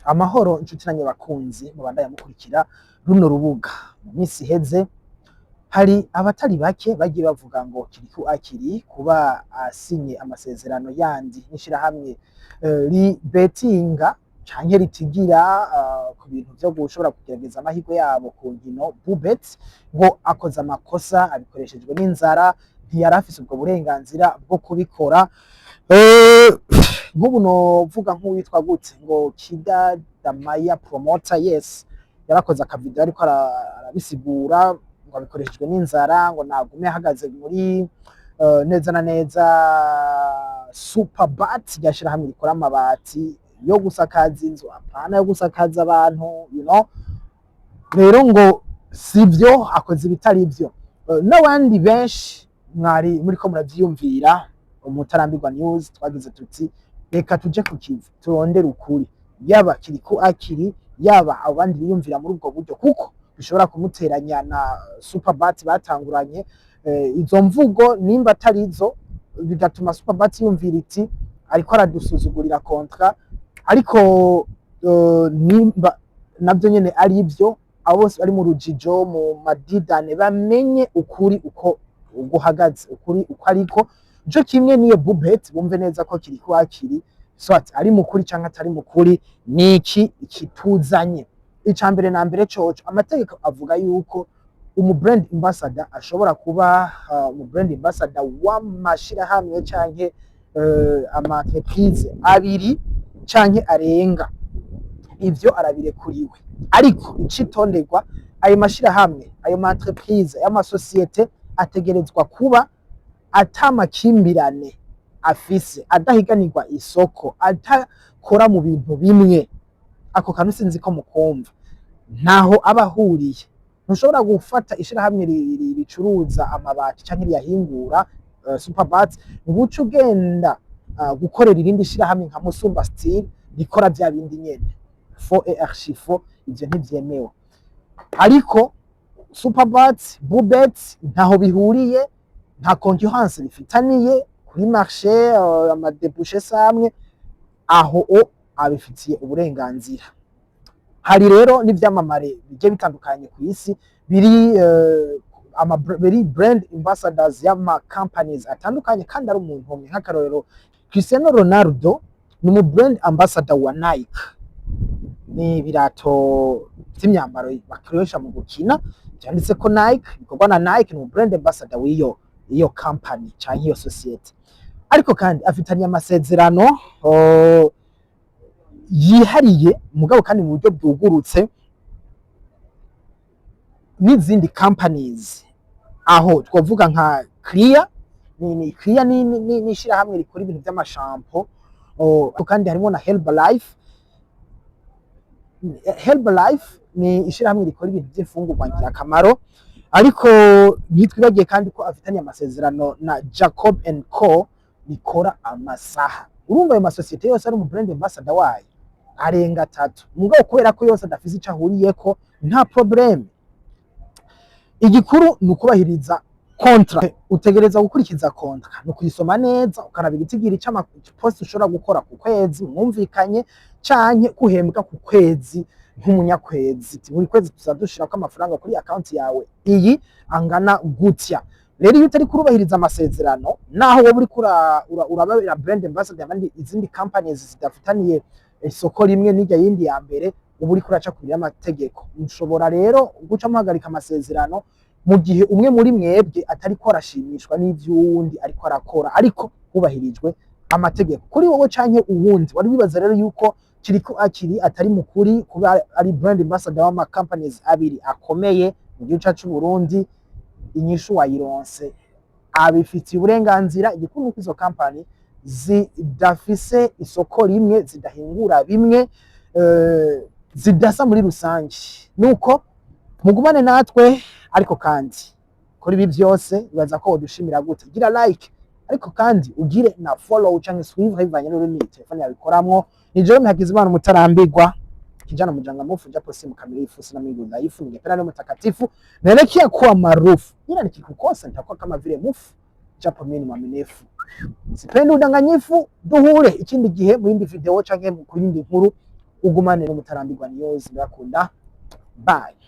Amahoro inshuti nanye bakunzi mubandanya mukurikira runo rubuga. Mu minsi iheze hari abatari bake bagiye bavuga ngo kiriku akiri kuba asinye amasezerano yandi n'ishirahamwe betinga canke ritigira ku bintu vyo gushobora kugerageza amahirwe yabo ku nkino bubet, ngo akoze amakosa abikoreshejwe n'inzara, ntiyari afise ubwo burenganzira bwo kubikora. Nk'ubu novuga nk'uwitwa gute ngo Kida Damaya promoter, yes, yarakoze akavideo ariko arabisigura ngo abikoreshejwe n'inzara, ngo nagume ahagaze muri neza na neza Superbat yashira hamwe rikora amabati yo gusakaza inzu, apana yo gusakaza abantu, you know. Rero ngo sivyo, akoze ibitari byo. N'abandi benshi mwari muriko muravyiyumvira umutarambirwa news, twagize tuti reka tuje ku kivu turondera ukuri, yaba kiriku akiri yaba abandi biyumvira muri ubwo buryo, kuko bishobora kumuteranya na Superbat batanguranye. Izo mvugo nimba atari izo bigatuma Superbat yumvira iti ariko aradusuzugurira kontra, ariko nimba nabyo nyene ari ibyo, abo bose bari mu rujijo mu madidane bamenye ukuri uko guhagaze, ukuri uko ariko jo kimwe niyo bubet bumve neza ko kiriku akiri swat ari mukuri canke atari mukuri, niki kituzanye. Icambere na mbere coco, amategeko avuga yuko umu brand ambassador ashobora kuba umu brand ambassador w'amashira hamwe canke ama entreprise abiri canke arenga, ivyo arabirekuriwe. Ariko icitonderwa, ayo mashira hamwe, ayo ma entreprise, ayo ma sociétés ategerezwa kuba atamakimbirane afise, adahiganirwa isoko, atakora mu bintu bimwe. Ako kantu sinzi ko mukumva, ntaho abahuriye. Ntushobora gufata ishirahamwe ricuruza amabati canke ryahingura Superbat nguce ugenda gukorera irindi shirahamwe nka Musumba Steel rikora vya bindi nyene fo archifo, ivyo ntivyemewe. Ariko Superbat bubet ntaho bihuriye, nta concurrence bifitaniye kuri marché amadebouché samwe, aho abifitiye uburenganzira. Hari rero n'ivyamamare bije bitandukanye ku isi biri brand ambassadors y'ama companies atandukanye, kandi ari umuntu umwe. Nk'akarorero Cristiano Ronaldo ni mu brand ambassador wa Nike, ni birato vy'imyambaro bakoresha mu gukina, cyanditse ko Nike, bikorwa na Nike, ni mu brand ambassador w'iyo company canke iyo société. Ariko kandi afitanye amasezerano yihariye mugabo kandi mu buryo bwugurutse n'izindi companies, aho twavuga nka Clear, Clear ni ishira hamwe rikora ibintu by'amashampo, kandi harimo na Herbalife. Herbalife ni ishira hamwe rikora ibintu by'imfungurwa ngirakamaro. Ariko nitwibagiye kandi ko afitanye amasezerano na Jacob & Co rikora amasaha. Urumva ayo masosiyete yose ari mu brand ambassador wayo arenga 3, mugabo kubera ko yose adafise ico ahuriyeko nta problem. Igikuru nukubahiriza kontra, utegereza gukurikiza kontra, nukuyisoma neza, ukarabiga itigira ica post ushobora gukora ku kwezi mwumvikanye, canke kuhembwa ku kwezi nk'umunyakwezi. Buri kwezi tuzadushirako amafaranga kuri account yawe iyi angana gutya. Rero iyo utari kurubahiriza amasezerano, naho wowe uri urababera brand ambassador abandi izindi companies zidafitaniye isoko rimwe n'ijya yindi ya mbere, ubu uri kuraca kuri amategeko. Mushobora rero guca muhagarika amasezerano mu gihe umwe muri mwebwe atari ko arashimishwa n'ivyundi ariko arakora, ariko hubahirijwe amategeko kuri wowe canke uwundi. Wari bibaza rero yuko kiriko akiri atari mukuri kuba ari brand ambassador w'ama companies abiri akomeye mu gihugu cyacu Burundi? Inyishu wayironse, abifitiye uburenganzira. Igikuru ko izo company zidafise isoko rimwe, zidahingura bimwe, zidasa muri rusange. Nuko mugumane natwe, ariko kandi kuri ibi byose bibaza ko wodushimira gute, gira like, ariko kandi ugire na follow canke suivre bivanye n'ururimi telefone yawe ikoramwo. Ni Jerome Hakizimana umutarambirwa, kijana mujanga mufu japo simu kamilifu, sina mingi udhaifu, ningependa leo mtakatifu naelekea kuwa maarufu, ila nikikukosa nitakuwa kama vile mufu japo mimi ni mwaminifu. Sipendi udanganyifu. Duhure ikindi gihe mu yindi video canke ku yindi nkuru ugumane n'umutarambirwa news. Ndakunda, bye.